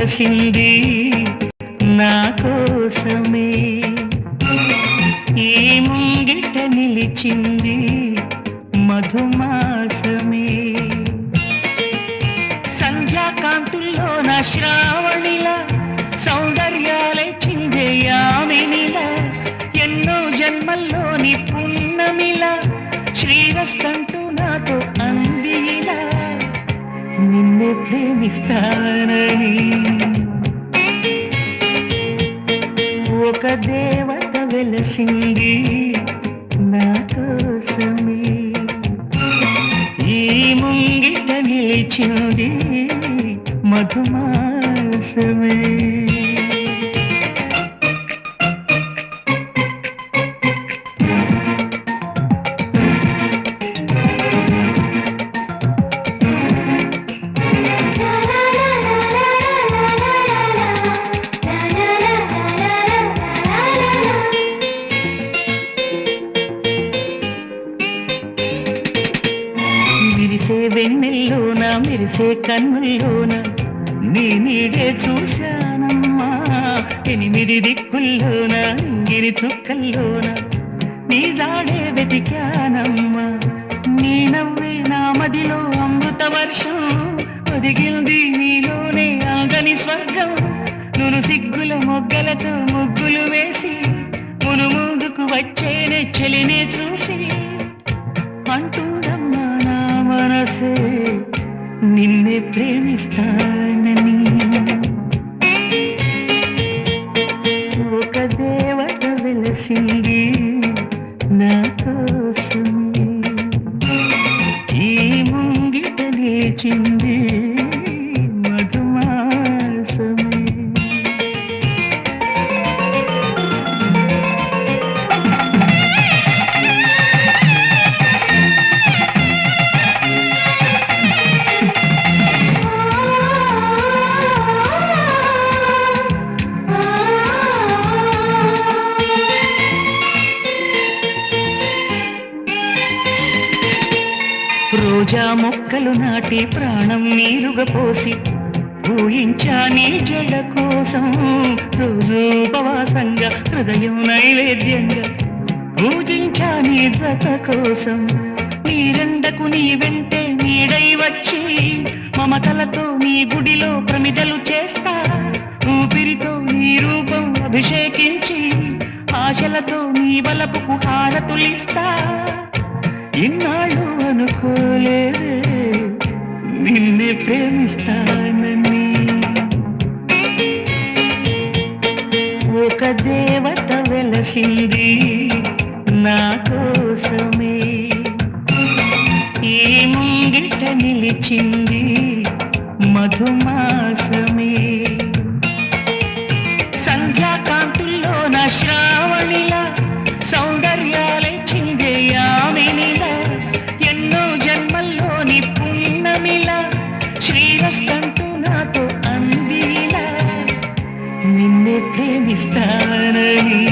వెలసింది నా కోసమే, ఈ ముంగిట నిలిచింది మధుమాసమే. సంధ్యాకాంతుల్లో నా శ్రావణిలా సౌందర్యాలే చిందే యామినిలా, ఎన్నో జన్మల్లోని పున్నమిలా శ్రీరస్తంటూ నాతో అందిలా, నిన్నే ప్రేమిస్తానని ఒక దేవత వెలసింది నా కోసమే, ఈ ముంగిట నిలిచింది మధుమాసమే. విరిసే వెన్నెల్లోన మెరిసే కన్నుల్లోన నీ నీడే చూశానమ్మా, 8 దిక్కుల్లోన ఇంగిరి చుక్కల్లోన నీ జాడే వెతికానమ్మా. నీ నవ్వే నా మదిలో అమృత వర్షం, ఒదిగింది నీలోనే ఆగని స్వర్గం. నును సిగ్గుల మొగ్గలతో ముగ్గులు వేసి మును ముందుకు వచ్చేనే చెలినే చూసి, అంటుందమ్మా నా మనసే నిన్నే ప్రేమిస్తానని. ఒక దేవత వెలసింది నా కోసమే, ఈ ముంగిట నిలిచింది మధుమాసమే. రోజా మొక్కలు నాటి ప్రాణం నీరుగా పోసి ఊహించా నీ జడ కోసం, రోజు ఉపవాసంగా హృదయం నైవేద్యంగా పూజించా నీ జత కోసం. నీరెండకు నీ వెంటే నీడై వచ్చి మమతలతో నీ గుడిలో ప్రమిదలు చేస్తా, ఊపిరితో నీ రూపం అభిషేకించి ఆశలతో నీ వలపుకు హారతులిస్తా. ఇన్నాళ్ళు అనుకోలేదే నిన్నే ప్రేమిస్తానని, ఒక దేవత వెలసింది నా కోసమే, ఈ ముంగిట నిలిచింది మధుమాసమే. సంధ్యాకాంతుల్లో నా శ్రావణిలా సౌందర్యాలే చిందే యామినిలా, ఎన్నో జన్మల్లోని పున్నమిలా శ్రీరస్తంటూ నాతో అందిలా, నిన్నే ప్రేమిస్తానని.